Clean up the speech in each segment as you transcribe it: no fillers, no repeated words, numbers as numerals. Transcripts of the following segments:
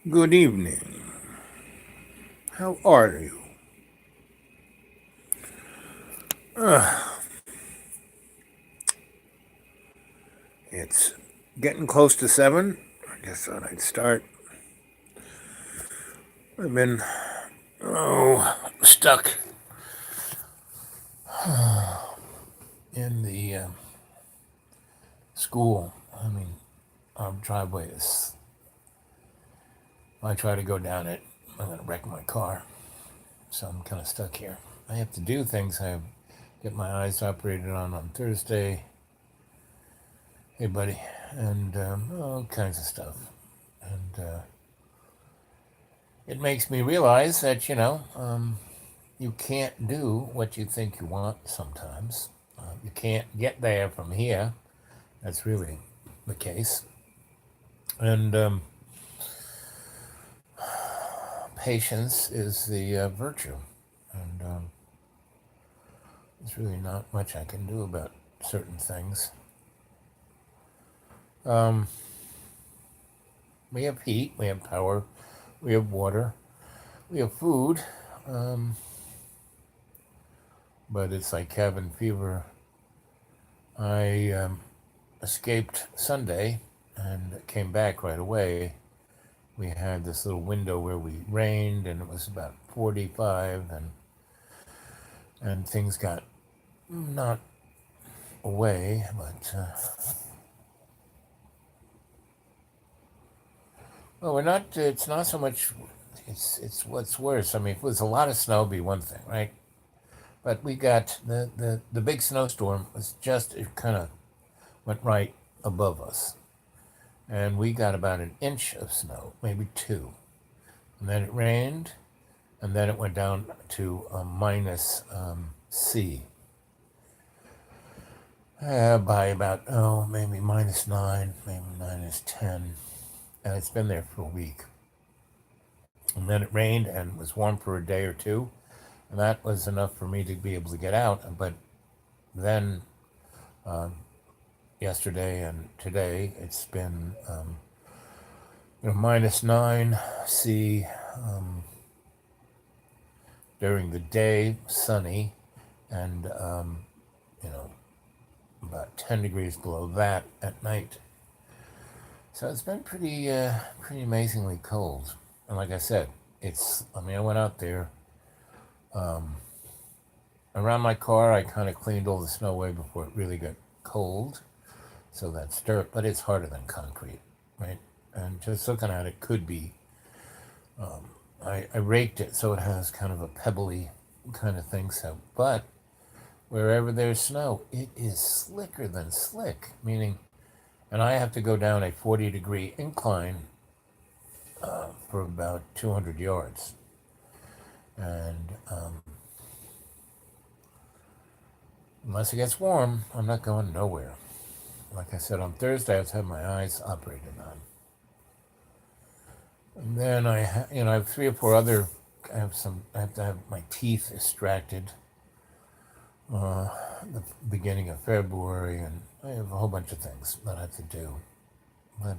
Good evening. How are you? It's getting close to 7. I just thought I'd start. I've been, stuck in the school. Our driveway is, if I try to go down it, I'm going to wreck my car. So I'm kind of stuck here. I have to do things. I get my eyes operated on Thursday. Hey, buddy. And all kinds of stuff. And it makes me realize that, you can't do what you think you want sometimes. You can't get there from here. That's really the case. And patience is the virtue. And there's really not much I can do about certain things. We have heat, we have power, we have water, we have food. But it's like cabin fever. I escaped Sunday and came back right away. We had this little window where we rained, and it was about 45, and things got not away, but well, we're not. It's not so much. It's what's worse. I mean, if it was a lot of snow, it'd be one thing, right? But we got the big snowstorm was just, it kind of went right above us, and we got about an inch of snow, maybe two, and then it rained, and then it went down to a minus C by about maybe -9, maybe -10, and it's been there for a week. And then it rained and was warm for a day or two, and that was enough for me to be able to get out. But then yesterday and today it's been -9 C during the day, sunny, and about 10 degrees below that at night. So it's been pretty amazingly cold. And like I said, I went out there. Around my car, I kind of cleaned all the snow away before it really got cold. So that's dirt, but it's harder than concrete, right? And just looking at it could be, I raked it so it has kind of a pebbly kind of thing. So, but wherever there's snow, it is slicker than slick, meaning, and I have to go down a 40-degree incline for about 200 yards. And unless it gets warm, I'm not going nowhere. Like I said, on Thursday, I was having my eyes operated on. And then I have 3 or 4 other, I have to have my teeth extracted the beginning of February, and I have a whole bunch of things that I have to do. But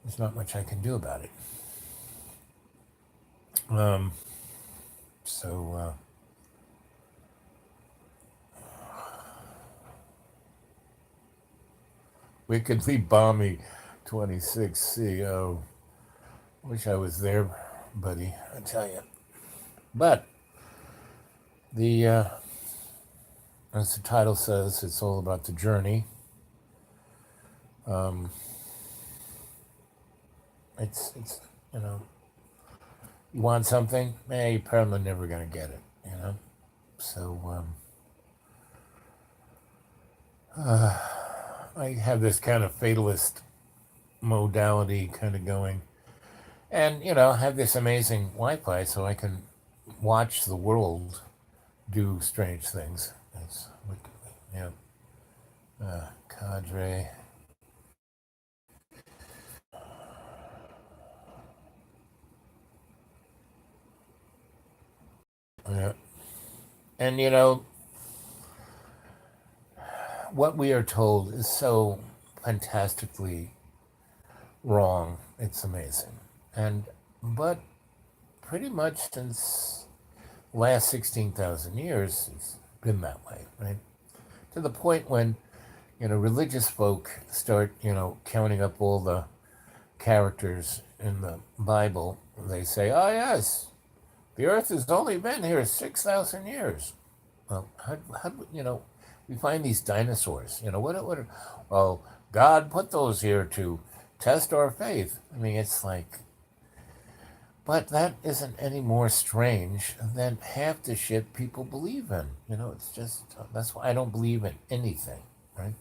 there's not much I can do about it. So wickedly balmy 26C. Oh, wish I was there, buddy, I tell you. But as the title says, it's all about the journey. It's you want something, you're probably never gonna get it, So I have this kind of fatalist modality kind of going, and have this amazing Wi-Fi so I can watch the world do strange things. It's cadre. Yeah. And what we are told is so fantastically wrong. It's amazing. And, but pretty much since last 16,000 years, it's been that way, right? To the point when, religious folk start, counting up all the characters in the Bible. They say, oh, yes, the earth has only been here 6,000 years. Well, we find these dinosaurs. Well, God put those here to test our faith. I mean, it's like, but that isn't any more strange than half the shit people believe in. It's just, that's why I don't believe in anything, right?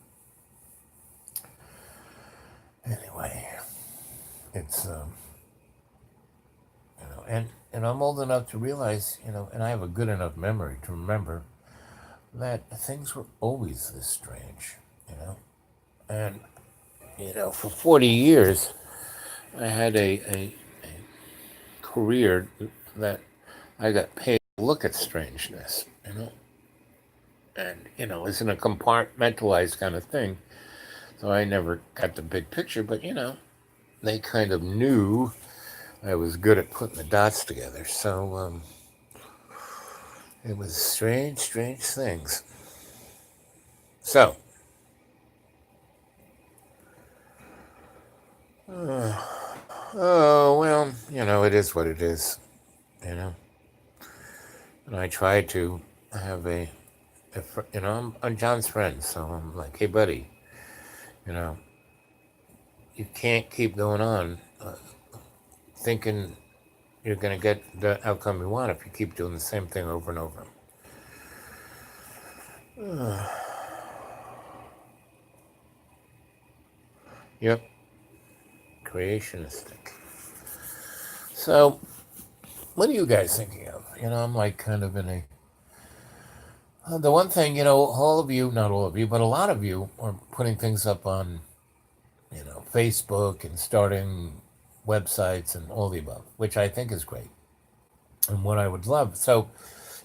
Anyway, it's, and I'm old enough to realize, and I have a good enough memory to remember that things were always this strange, And, for 40 years, I had a career that I got paid to look at strangeness, And, it's in a compartmentalized kind of thing. So I never got the big picture, but, they kind of knew I was good at putting the dots together. So it was strange, strange things. So, oh, well, it is what it is, And I try to have I'm John's friend, so I'm like, hey, buddy, you know, you can't keep going on thinking you're going to get the outcome you want if you keep doing the same thing over and over. Yep, creationistic. So, what are you guys thinking of? I'm like kind of in a. The one thing, all of you, not all of you, but a lot of you are putting things up on, Facebook and starting websites and all the above, which I think is great. And what I would love. So,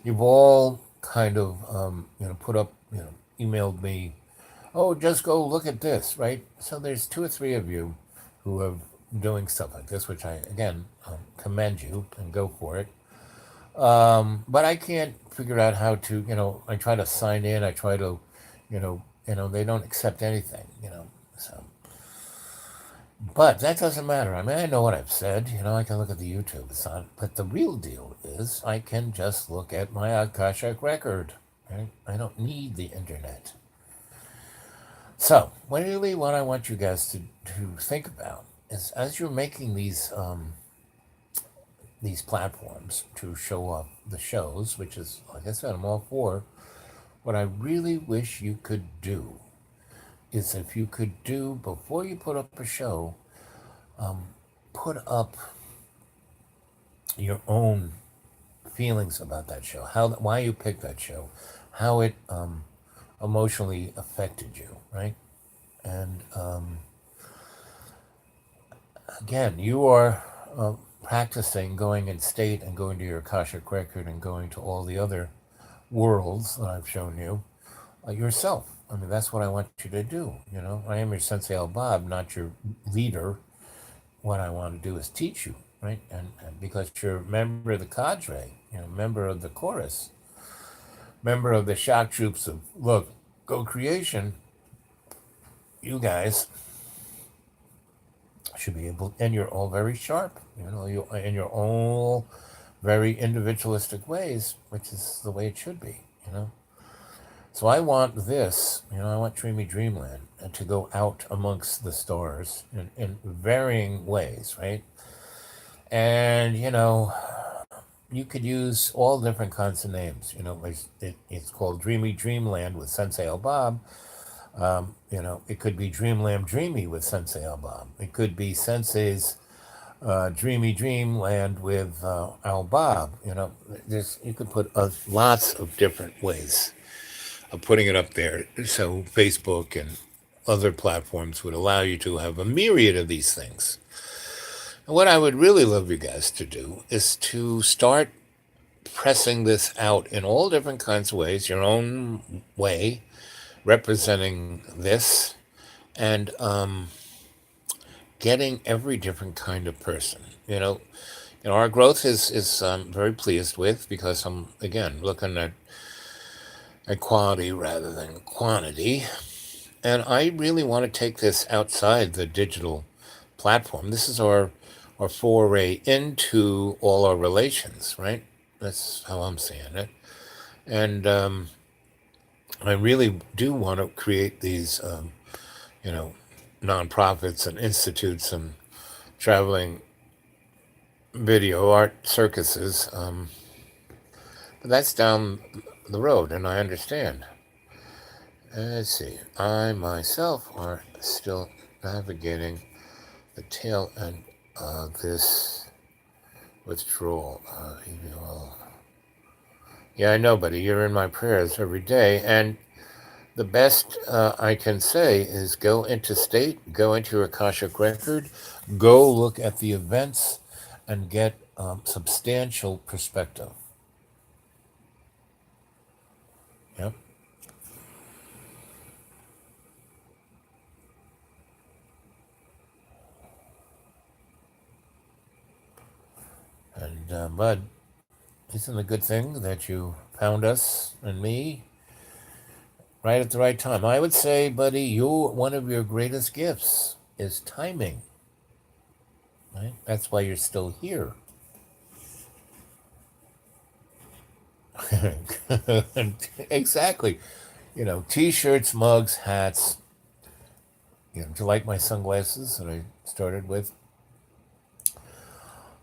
you've all kind of, put up, emailed me, oh, just go look at this, right? So there's two or three of you who are doing stuff like this, which I, again, commend you and go for it. But I can't figure out how to, I try to sign in, I try to, they don't accept anything, so. But that doesn't matter. I mean, I know what I've said, I can look at the YouTube. It's not, but the real deal is I can just look at my Akashic record, right? I don't need the internet. So, really what I want you guys to think about is as you're making these platforms to show off the shows, which is, like I said, I'm all for. What I really wish you could do is if you could do, before you put up a show, put up your own feelings about that show, why you picked that show, how it emotionally affected you, right? And again, you are practicing going in state and going to your Akashic record and going to all the other worlds that I've shown you yourself. I mean, that's what I want you to do. I am your Sensei El Bob, not your leader. What I want to do is teach you, right? And because you're a member of the cadre, member of the chorus, member of the shock troops of, look, go creation, you guys should be able, and you're all very sharp, and you're all very individualistic ways, which is the way it should be, So I want this, I want Dreamy Dreamland to go out amongst the stars in varying ways, right? And, you could use all different kinds of names. It's called Dreamy Dreamland with Sensei El Bob. It could be Dreamland Dreamy with Sensei El Bob. It could be Sensei's Dreamy Dreamland with Al Bob. You could put lots of different ways of putting it up there. So Facebook and other platforms would allow you to have a myriad of these things. And what I would really love you guys to do is to start pressing this out in all different kinds of ways, your own way, representing this, and getting every different kind of person. Our growth is very pleased with, because I'm again looking at quality rather than quantity, and I really want to take this outside the digital platform. This is our foray into all our relations, right? That's how I'm seeing it, and I really do want to create these, you know, nonprofits and institutes and traveling video art circuses. But that's down the road, and I understand. Let's see. I myself are still navigating the tail end of this withdrawal. Yeah, I know, buddy. You're in my prayers every day, and the best I can say is go into state, go into your Akashic record, go look at the events, and get substantial perspective. Yep. And Bud, isn't it a good thing that you found us and me right at the right time? I would say, buddy, one of your greatest gifts is timing. Right? That's why you're still here. Exactly. T-shirts, mugs, hats. Do you like my sunglasses that I started with?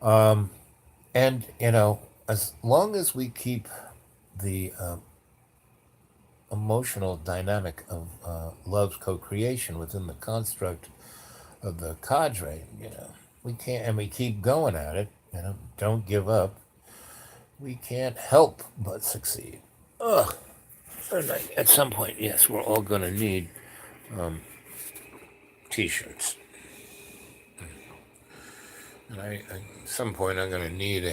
And as long as we keep the emotional dynamic of love's co-creation within the construct of the cadre, we can't, and we keep going at it. Don't give up. We can't help but succeed. Ugh. And at some point, yes, we're all going to need T-shirts. And at some point, I'm going to need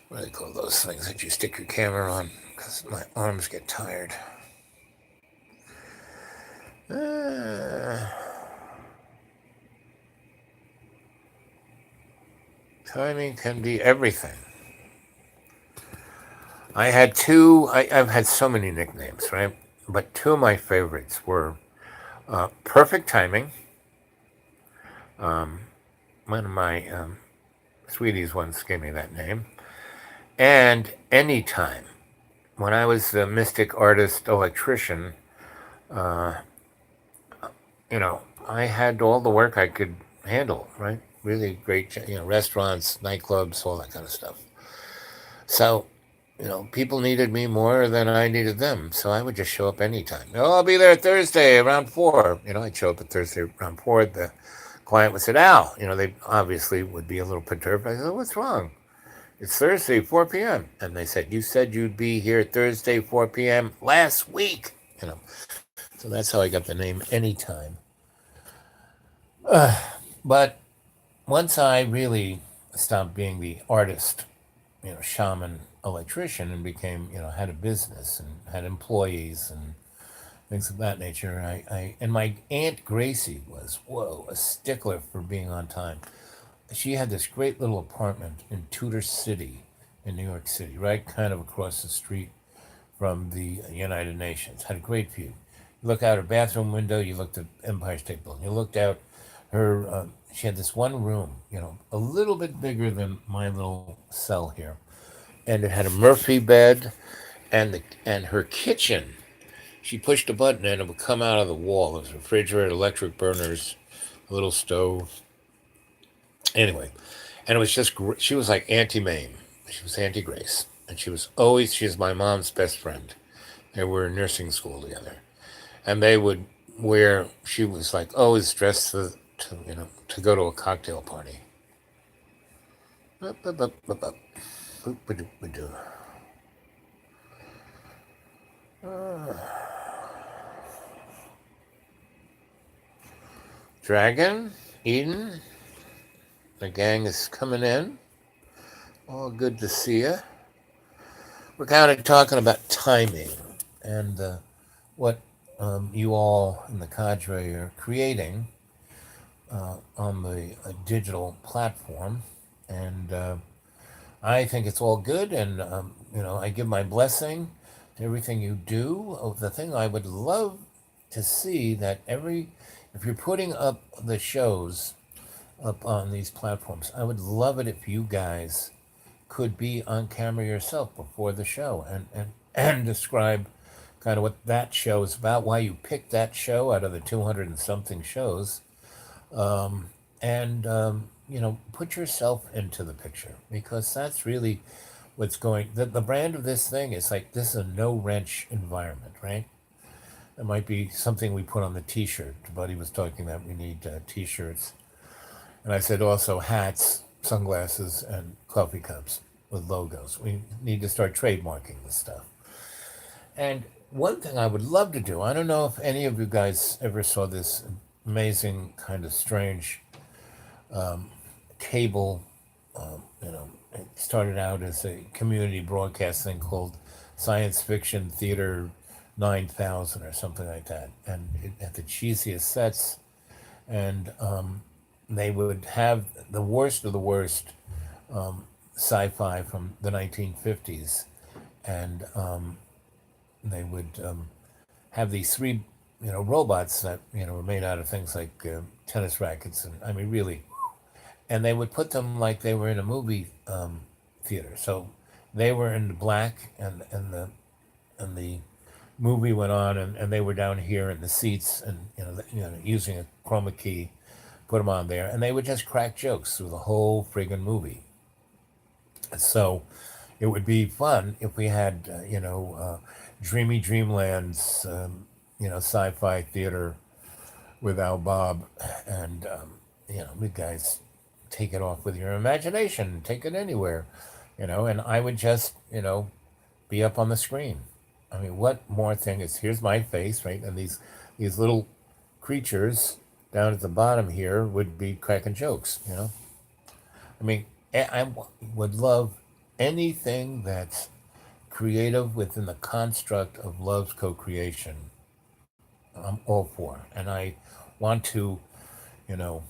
what do they call those things that you stick your camera on? Because my arms get tired. Timing can be everything. I've had so many nicknames, right? But two of my favorites were Perfect Timing. One of my sweeties once gave me that name. And Anytime. When I was the mystic artist electrician, I had all the work I could handle, right? Really great, restaurants, nightclubs, all that kind of stuff. So, people needed me more than I needed them. So I would just show up anytime. I'll be there Thursday around 4. I'd show up at Thursday around 4. The client would say, Al, they obviously would be a little perturbed. I said, what's wrong? It's Thursday, 4 p.m. And they said, you said you'd be here Thursday, 4 p.m. last week. So that's how I got the name Anytime. But once I really stopped being the artist, shaman, electrician, and became, had a business and had employees and things of that nature, and my Aunt Gracie was, a stickler for being on time. She had this great little apartment in Tudor City in New York City, right kind of across the street from the United Nations. Had a great view. You look out her bathroom window, you looked at Empire State Building. You looked out she had this one room, a little bit bigger than my little cell here. And it had a Murphy bed and her kitchen. She pushed a button and it would come out of the wall. There was a refrigerator, electric burners, a little stove. Anyway, and it was just, she was like Auntie Mame. She was Auntie Grace. And she was my mom's best friend. They were in nursing school together. And they would she was like always dressed to go to a cocktail party. Dragon, Eden, the gang is coming in. All good to see you. We're kind of talking about timing and what you all in the cadre are creating on the digital platform, and I think it's all good, and I give my blessing to everything you do. Oh, the thing I would love to see that if you're putting up the shows up on these platforms, I would love it if you guys could be on camera yourself before the show and describe kind of what that show is about, why you picked that show out of the 200 and something shows, and put yourself into the picture, because that's really what's going. The brand of this thing is like, this is a no wrench environment, right? It might be something we put on the T-shirt. Buddy was talking that we need T-shirts, and I said also hats, sunglasses, and coffee cups with logos. We need to start trademarking this stuff. And one thing I would love to do, I don't know if any of you guys ever saw this amazing kind of strange cable. It started out as a community broadcast thing called Science Fiction Theater 9000 or something like that. And it had the cheesiest sets, and they would have the worst of the worst sci-fi from the 1950s, and they would have these three, robots that were made out of things like tennis rackets, and I mean really, and they would put them like they were in a movie theater. So they were in the black, and the movie went on, and they were down here in the seats, and using a chroma key, put them on there, and they would just crack jokes through the whole friggin' movie. So it would be fun if we had, Dreamy Dreamland's, sci-fi theater with Al Bob, and you guys take it off with your imagination, take it anywhere, and I would just, be up on the screen. I mean, what more thing is, here's my face, right, and these little creatures down at the bottom here would be cracking jokes. I mean, I would love anything that's creative within the construct of love's co-creation. I'm all for, and I want to, you know,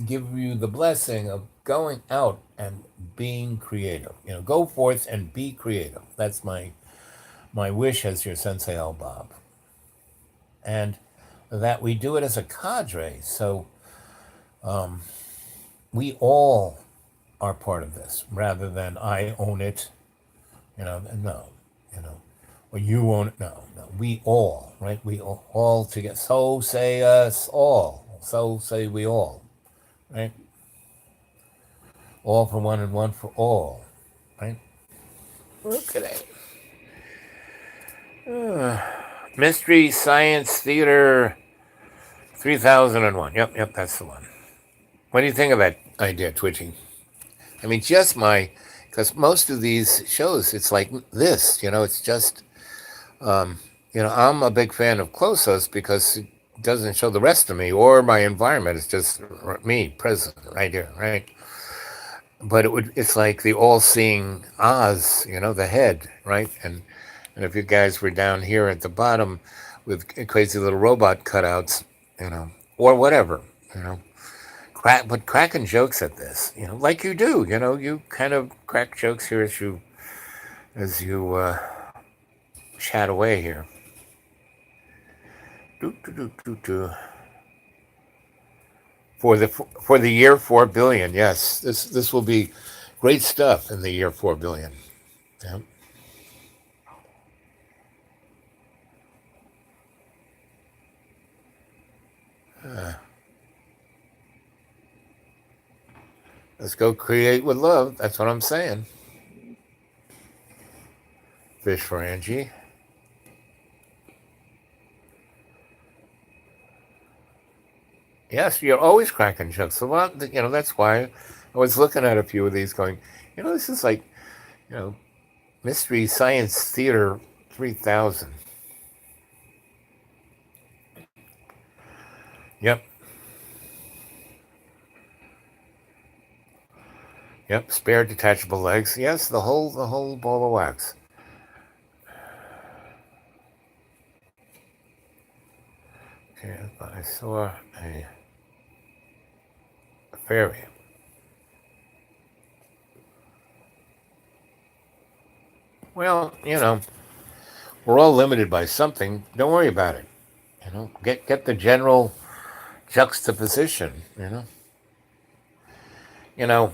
give you the blessing of going out and being creative. Go forth and be creative. That's my wish as your sensei El Bob, and that we do it as a cadre. So we all are part of this, rather than I own it. No, you know, or you own it. No, no, we all, right? We all together. So say us all. So say we all, right? All for one and one for all, right? Look at it. Mystery Science Theater 3001. Yep, that's the one. What do you think of that idea, Twitchy? I mean, because most of these shows, it's like this, it's just, I'm a big fan of Closos because it doesn't show the rest of me or my environment. It's just me present right here, right? But it's like the all-seeing Oz, the head, right? And if you guys were down here at the bottom with crazy little robot cutouts, or whatever, you know, but cracking jokes at this, like you do, you kind of crack jokes here as you chat away here. Doo, doo, doo, doo, doo. For the year 4 billion, yes, this will be great stuff in the year 4 billion. Yeah. Let's go create with love. That's what I'm saying. Fish for Angie. Yes, you're always cracking jokes. So, well, that's why I was looking at a few of these going, this is like, you know, Mystery Science Theater 3000. Yep, yep, spare detachable legs. Yes, the whole ball of wax. Okay, I saw a Very. Well, we're all limited by something. Don't worry about it. Get the general juxtaposition. You know,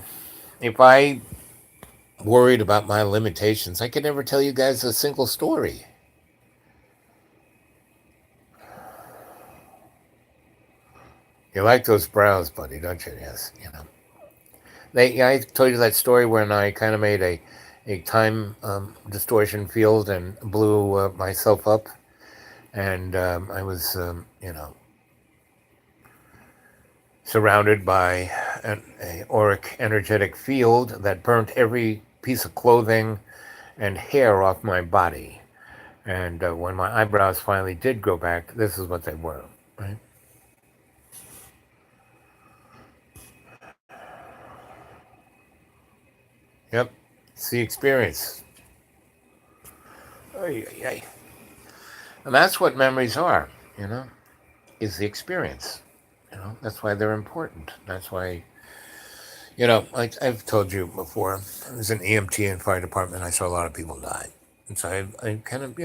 if I worried about my limitations, I could never tell you guys a single story. You like those brows, buddy, don't you? Yes. I told you that story when I kind of made a time distortion field and blew myself up, and I was, surrounded by a auric energetic field that burnt every piece of clothing and hair off my body. And when my eyebrows finally did grow back, this is what they were. Right? Yep, it's the experience. Ay, ay, ay. And that's what memories are. You know, is the experience. That's why they're important. That's why, like I've told you before, I was an EMT in fire department. I saw a lot of people die. And so I kind of,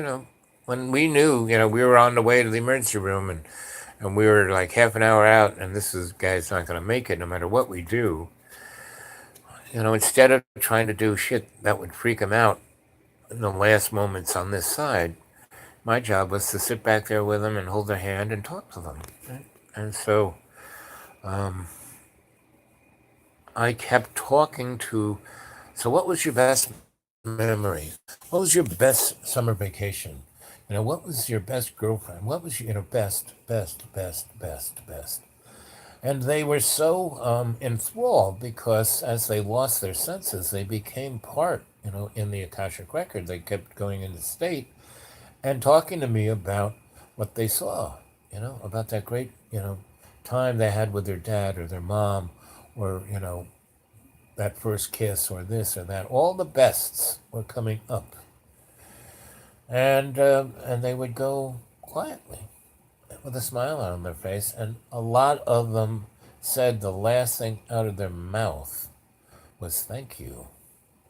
when we knew, we were on the way to the emergency room and we were like half an hour out and this is guy's not going to make it no matter what we do. Instead of trying to do shit that would freak him out in the last moments on this side, my job was to sit back there with them and hold their hand and talk to them. Right? And so I kept talking to. So, what was your best memory? What was your best summer vacation? What was your best girlfriend? What was your, best? And they were so enthralled because as they lost their senses, they became part, in the Akashic Record. They kept going into state and talking to me about what they saw, about that great, time they had with their dad or their mom or, that first kiss or this or that. All the bests were coming up. And they would go quietly with a smile on their face. And a lot of them said the last thing out of their mouth was, "Thank you,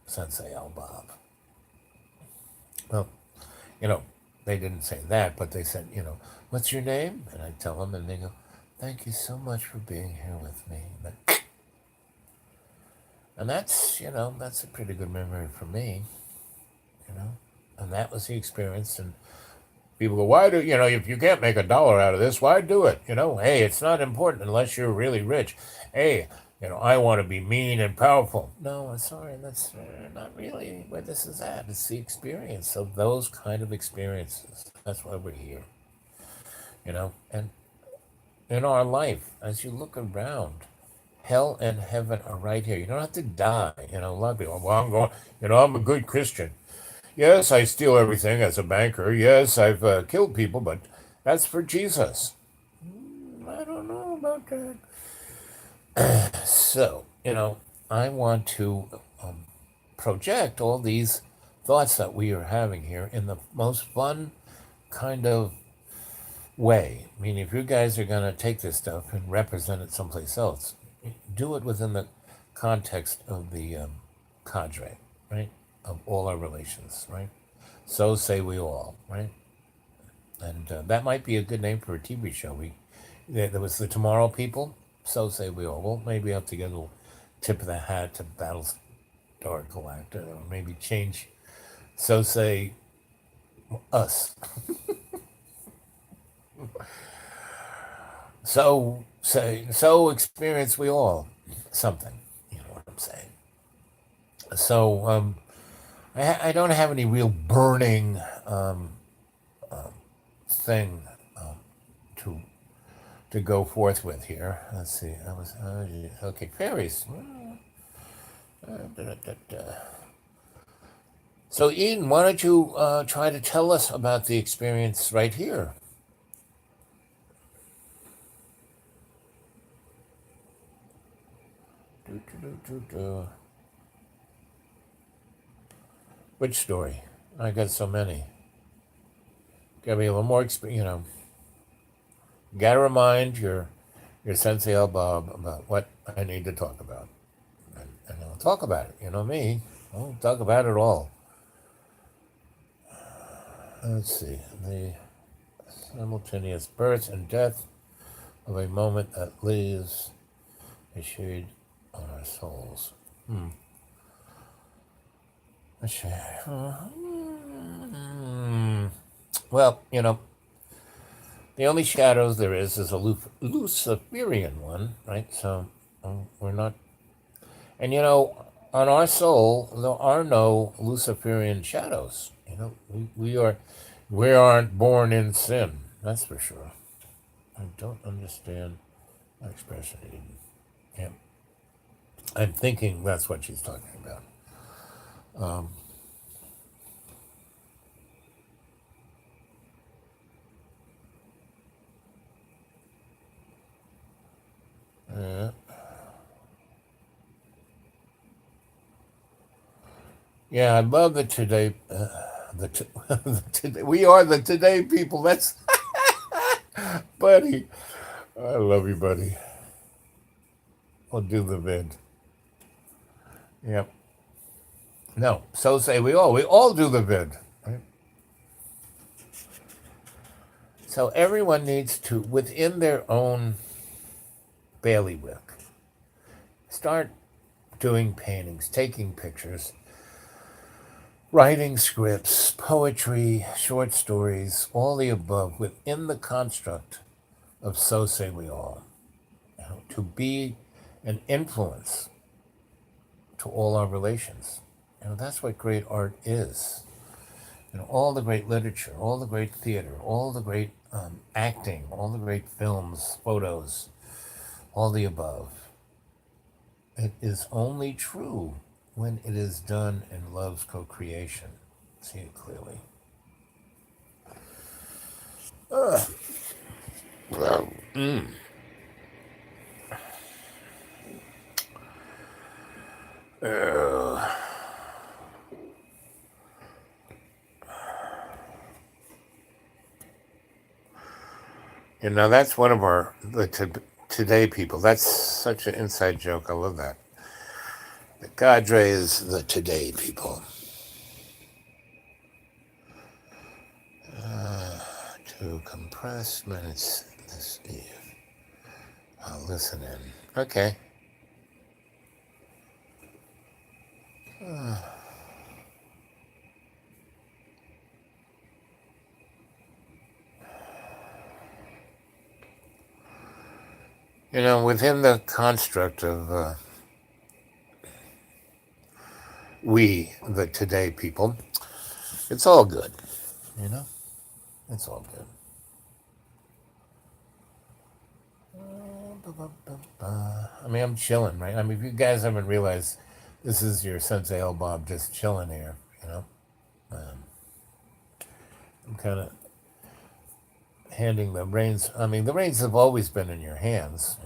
Sensei Al Bob." Well, they didn't say that, but they said, "What's your name?" And I tell them, and they go, "Thank you so much for being here with me." And that's a pretty good memory for me, And that was the experience. And people go, "Why do, if you can't make $1 out of this, why do it? Hey, it's not important unless you're really rich. Hey, I want to be mean and powerful." No, I'm sorry, that's not really where this is at. It's the experience of those kind of experiences. That's why we're here, And in our life, as you look around, hell and heaven are right here. You don't have to die. A lot of people, "Well, I'm going, I'm a good Christian. Yes, I steal everything as a banker. Yes, I've killed people, but that's for Jesus." I don't know about that. So, I want to project all these thoughts that we are having here in the most fun kind of way. I mean, if you guys are going to take this stuff and represent it someplace else, do it within the context of the cadre, right? Of all our relations, right? So say we all, right? And that might be a good name for a TV show. There was the Tomorrow People. So say we all. Well, maybe have to get a little tip of the hat to Battlestar Galactica, or maybe change. So say us. So experience we all something. You know what I'm saying? So I don't have any real burning thing to go forth with here. Let's see. I was okay. Fairies. So Eden, why don't you try to tell us about the experience right here? Which story? I got so many. Gotta be a little more experience. Gotta remind your your Sensei Bob about what I need to talk about. And I'll talk about it. You know me, I'll talk about it all. Let's see. The simultaneous birth and death of a moment that leaves a shade on our souls. A shade. Well, the only shadows there is a Luciferian one, right? So we're not. And on our soul, there are no Luciferian shadows. We aren't born in sin. That's for sure. I don't understand that expression, Eden. Yeah, I'm thinking that's what she's talking about. Uh, yeah, I love the today. The today. We are the today people. That's buddy. I love you, buddy. We'll do the vid. Yep. No, so say we all. We all do the vid. Right? So everyone needs to, within their own bailiwick, start doing paintings, taking pictures, writing scripts, poetry, short stories, all the above within the construct of so say we all. To be an influence to all our relations. That's what great art is. All the great literature, all the great theater, all the great acting, all the great films, photos, all the above. It is only true when it is done in love's co-creation. See it clearly. Well, that's one of the today people. That's such an inside joke. I love that. The cadre is the today people. To compress minutes this eve. I'll listen in. Okay. Within the construct of we, the today people, it's all good. It's all good. I mean, I'm chilling, right? I mean, if you guys haven't realized, this is your Sensei L Bob just chilling here, I'm kind of handing the reins. I mean, the reins have always been in your hands.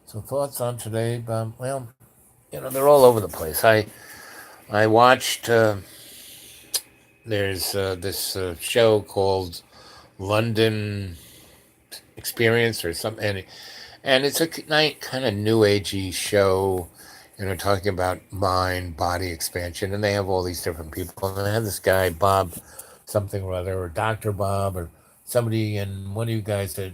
So thoughts on today, Bob? Well, they're all over the place. I watched. There's this show called London Experience or something, and it's a kind of new agey show. Talking about mind, body expansion, and they have all these different people. And they have this guy, Bob, something or other, or Dr. Bob, or somebody, and one of you guys that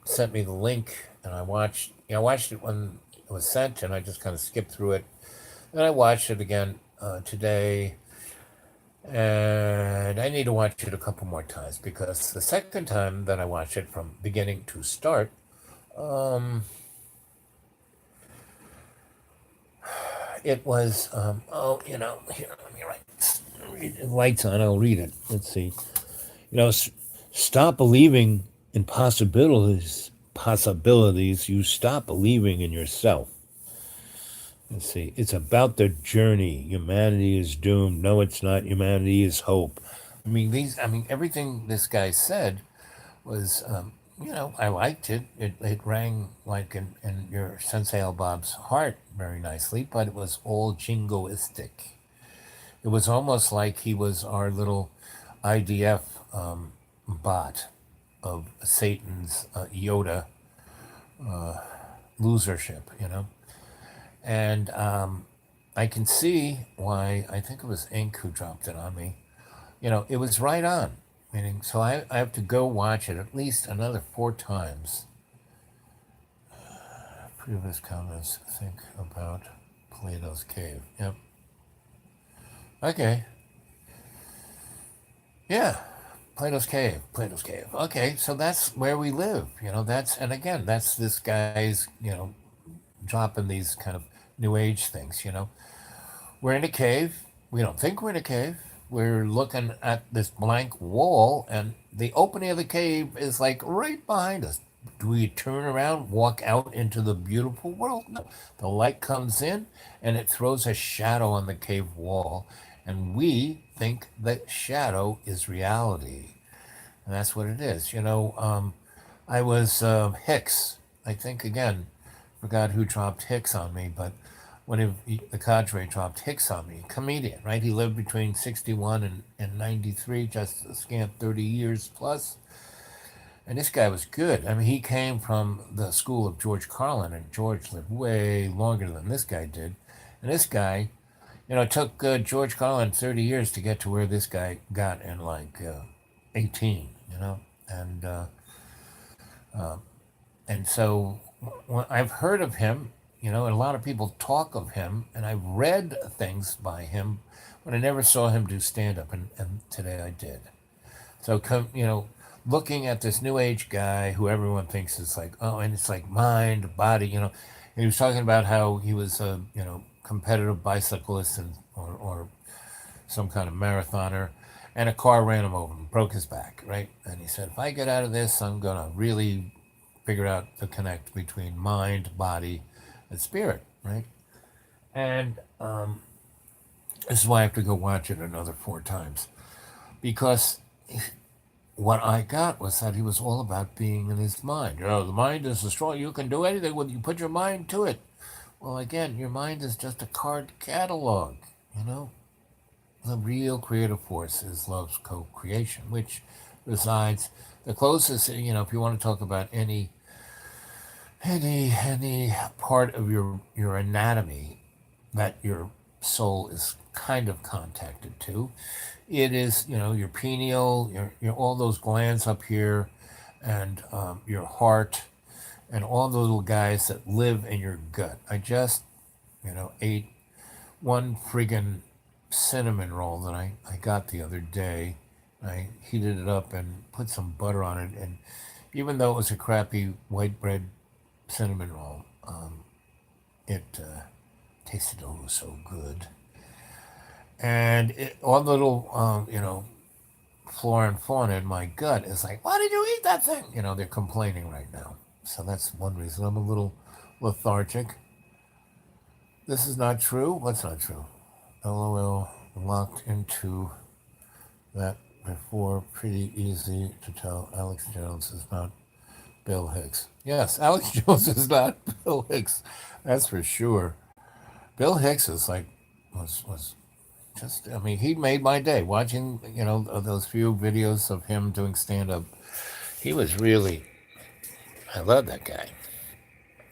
sent me the link, and I watched it when it was sent, and I just kind of skipped through it. And I watched it again today, and I need to watch it a couple more times because the second time that I watched it from beginning to start, it was here, let me read it. Lights on, I'll read it. Let's see. Stop believing in possibilities, you stop believing in yourself. Let's see. It's about the journey. Humanity is doomed. No, it's not. Humanity is hope. Everything this guy said was, I liked it. It rang like in your Sensei L Bob's heart very nicely, but it was all jingoistic. It was almost like he was our little IDF bot of Satan's Yoda losership, and I can see why. I think it was Ink who dropped it on me. It was right on. Meaning, so I have to go watch it at least another 4 times. Previous comments think about Plato's cave. Yep. Okay. Yeah. Plato's cave. Plato's cave. Okay, so that's where we live. And again, that's this guy's, dropping these kind of new age things. We're in a cave. We don't think we're in a cave. We're looking at this blank wall, and the opening of the cave is like right behind us. Do we turn around, walk out into the beautiful world? No. The light comes in, and it throws a shadow on the cave wall, and we think that shadow is reality. And that's what it is. I was Hicks. I think, again, forgot who dropped Hicks on me, but the cadre dropped Hicks on me, comedian, right? He lived between 61 and 93, just a scant 30 years plus. And this guy was good. I mean, he came from the school of George Carlin, and George lived way longer than this guy did. And this guy, it took George Carlin 30 years to get to where this guy got in like 18, and and so I've heard of him, and a lot of people talk of him, and I've read things by him, but I never saw him do stand up, and today I did. So looking at this new age guy who everyone thinks is like, oh, and it's like mind, body, and he was talking about how he was a competitive bicyclist or some kind of marathoner, and a car ran him over and broke his back, right? And he said, if I get out of this, I'm gonna really figure out the connect between mind, body, and spirit, right? And this is why I have to go watch it another 4 times, because what I got was that he was all about being in his mind. The mind is strong. You can do anything when you put your mind to it. Well, again, your mind is just a card catalog, The real creative force is love's co-creation, which resides the closest, if you want to talk about any part of your anatomy that your soul is kind of contacted to, it is, your pineal, your all those glands up here, and your heart, and all the little guys that live in your gut. I just, ate one friggin' cinnamon roll that I got the other day. I heated it up and put some butter on it, and even though it was a crappy white bread cinnamon roll, it tasted oh so good. And all the little, flora and fauna in my gut is like, why did you eat that thing? They're complaining right now. So that's one reason I'm a little lethargic. This is not true. What's not true? LOL, locked into that before. Pretty easy to tell Alex Jones is not Bill Hicks. Yes, Alex Jones is not Bill Hicks. That's for sure. Bill Hicks is like, was just, I mean, he made my day. Watching, those few videos of him doing stand-up, he was really, I love that guy.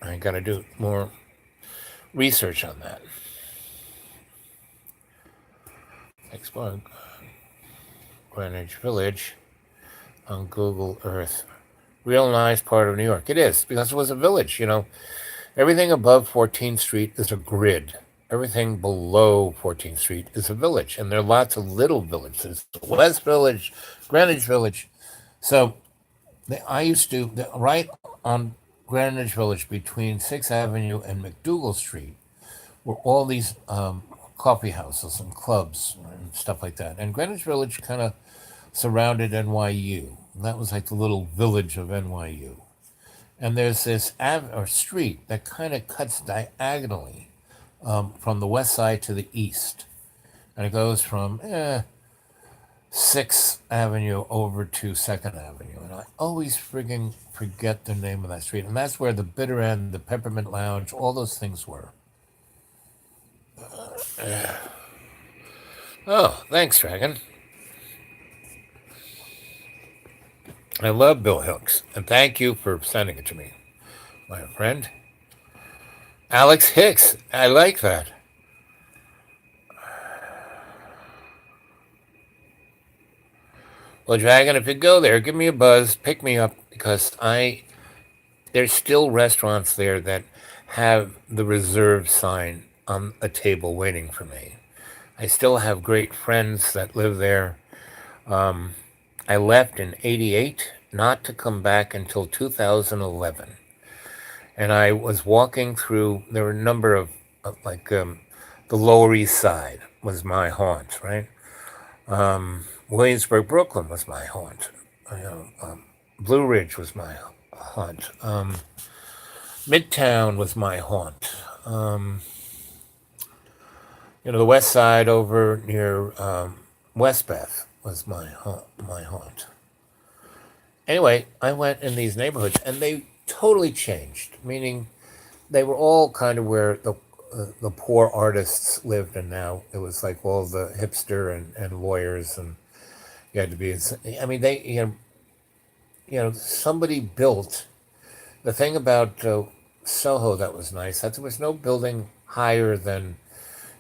I got to do more research on that. Explore Greenwich Village on Google Earth. Real nice part of New York. It is, because it was a village, Everything above 14th Street is a grid. Everything below 14th Street is a village. And there are lots of little villages. West Village, Greenwich Village. So I used to, right on Greenwich Village between 6th Avenue and McDougal Street were all these coffee houses and clubs and stuff like that. And Greenwich Village kind of surrounded NYU. And that was like the little village of NYU. And there's this street that kind of cuts diagonally from the west side to the east. And it goes from 6th Avenue over to 2nd Avenue. And I always frigging forget the name of that street. And that's where the Bitter End, the Peppermint Lounge, all those things were. Oh, thanks, Dragon. I love Bill Hicks, and thank you for sending it to me, my friend. Alex Hicks, I like that. Well, Dragon, if you go there, give me a buzz, pick me up, because there's still restaurants there that have the reserve sign on a table waiting for me. I still have great friends that live there. Um, I left in '88, not to come back until 2011. And I was walking through, there were a number of the Lower East Side was my haunt, right? Williamsburg, Brooklyn was my haunt. You know, Blue Ridge was my haunt. Midtown was my haunt. Um, the West Side over near West Beth was my haunt. Anyway, I went in these neighborhoods and they totally changed, meaning they were all kind of where the poor artists lived, and now it was like all the hipster and lawyers, and you had to be. I mean, somebody built the thing about Soho that was nice. That there was no building higher than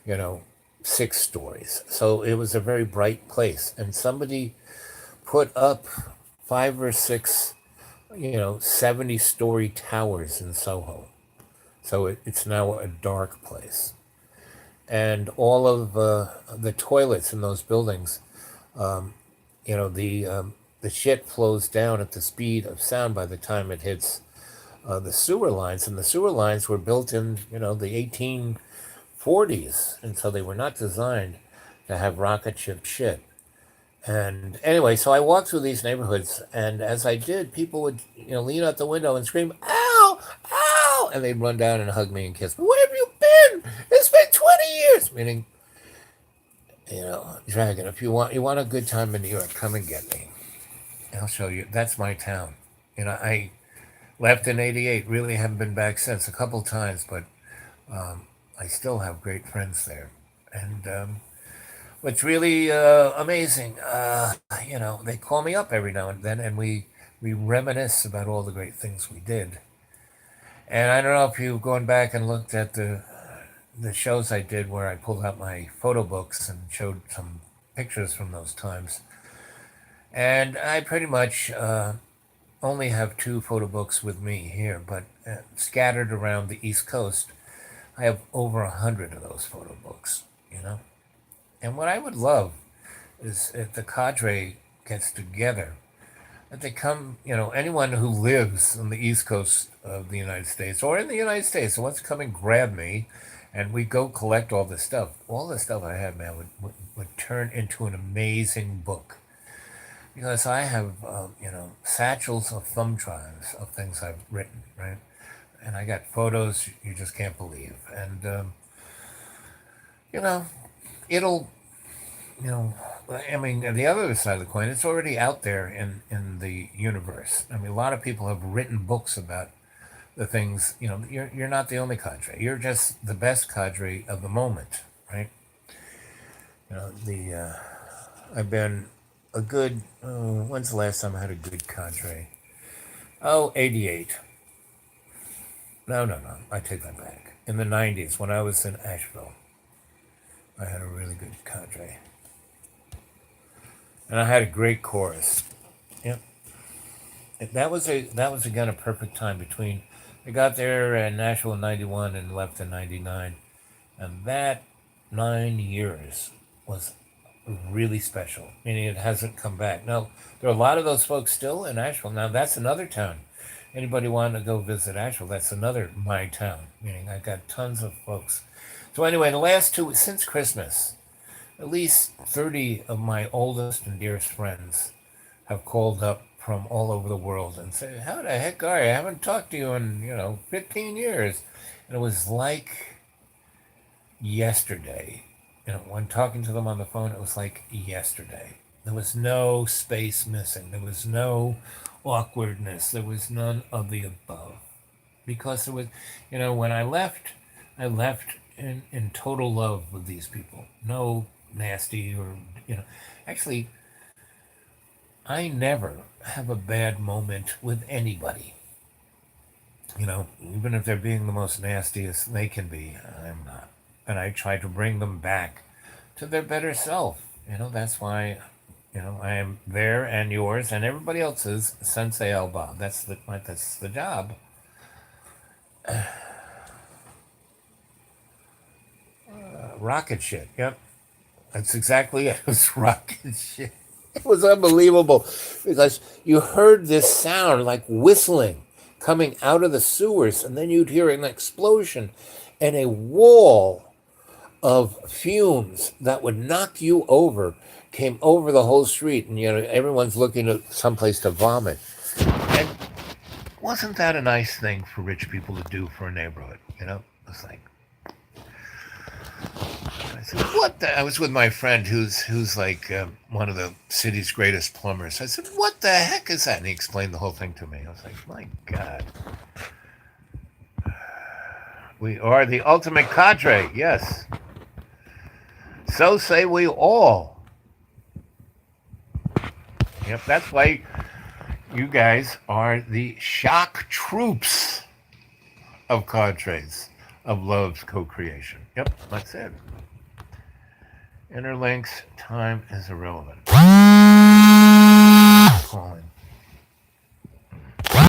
you know 6 stories, so it was a very bright place, and somebody put up 5 or 6 70-story towers in Soho. So it's now a dark place. And all of the toilets in those buildings, um, you know, the shit flows down at the speed of sound by the time it hits the sewer lines. And the sewer lines were built in, the 1840s. And so they were not designed to have rocket ship shit. And anyway, so I walked through these neighborhoods, and as I did, people would, lean out the window and scream, "Ow! Ow!" And they'd run down and hug me and kiss me. "Where have you been? It's been 20 years." Meaning, Dragon, if you want a good time in New York, come and get me. I'll show you. That's my town. I left in '88. Really haven't been back since. A couple times, but um, I still have great friends there. And what's really amazing, they call me up every now and then, and we reminisce about all the great things we did. And I don't know if you've gone back and looked at the shows I did where I pulled out my photo books and showed some pictures from those times. And I pretty much only have 2 photo books with me here, but scattered around the East Coast, I have over 100 of those photo books. And what I would love is if the cadre gets together, that they come, anyone who lives on the East Coast of the United States or in the United States, wants to come and grab me, and we go collect all this stuff. All the stuff I have, man, would turn into an amazing book. Because I have, satchels of thumb drives of things I've written, right? And I got photos you just can't believe. And, you know, it'll I mean, the other side of the coin, it's already out there in the universe. I mean, a lot of people have written books about the things. You're not the only cadre. You're just the best cadre of the moment, right? I've been a good. When's the last time I had a good cadre? Oh, '88. No, no, no. I take that back. In the '90s, when I was in Asheville, I had a really good cadre, and I had a great chorus. Yep. That was again a perfect time between. I got there in Nashville in '91 and left in '99, and that 9 years was really special. Meaning it hasn't come back. Now there are a lot of those folks still in Asheville. Now that's another town. Anybody want to go visit Asheville? That's another my town. Meaning I got tons of folks. So anyway, the last 2 since Christmas, at least 30 of my oldest and dearest friends have called up from all over the world and say, "How the heck are you? I haven't talked to you in 15 years." And it was like yesterday. When talking to them on the phone, it was like yesterday. There was no space missing. There was no awkwardness. There was none of the above. Because there was, when I left in total love with these people. No nasty or, actually, I never have a bad moment with anybody. Even if they're being the most nastiest they can be, I'm not. And I try to bring them back to their better self. That's why, I am there and yours and everybody else's Sensei Elba. That's the job. Rocket shit. Yep. That's exactly it. It was rocket shit. It was unbelievable because you heard this sound like whistling coming out of the sewers, and then you'd hear an explosion and a wall of fumes that would knock you over came over the whole street, and everyone's looking at someplace to vomit. And wasn't that a nice thing for rich people to do for a neighborhood? It's like I said, "What the?" I was with my friend who's like one of the city's greatest plumbers. I said, "What the heck is that?" And he explained the whole thing to me. I was like, "My God, we are the ultimate cadre." Yes, so say we all. Yep, that's why you guys are the shock troops of cadres of love's co-creation. Yep, that's it. Interlinks, time is irrelevant. Calling.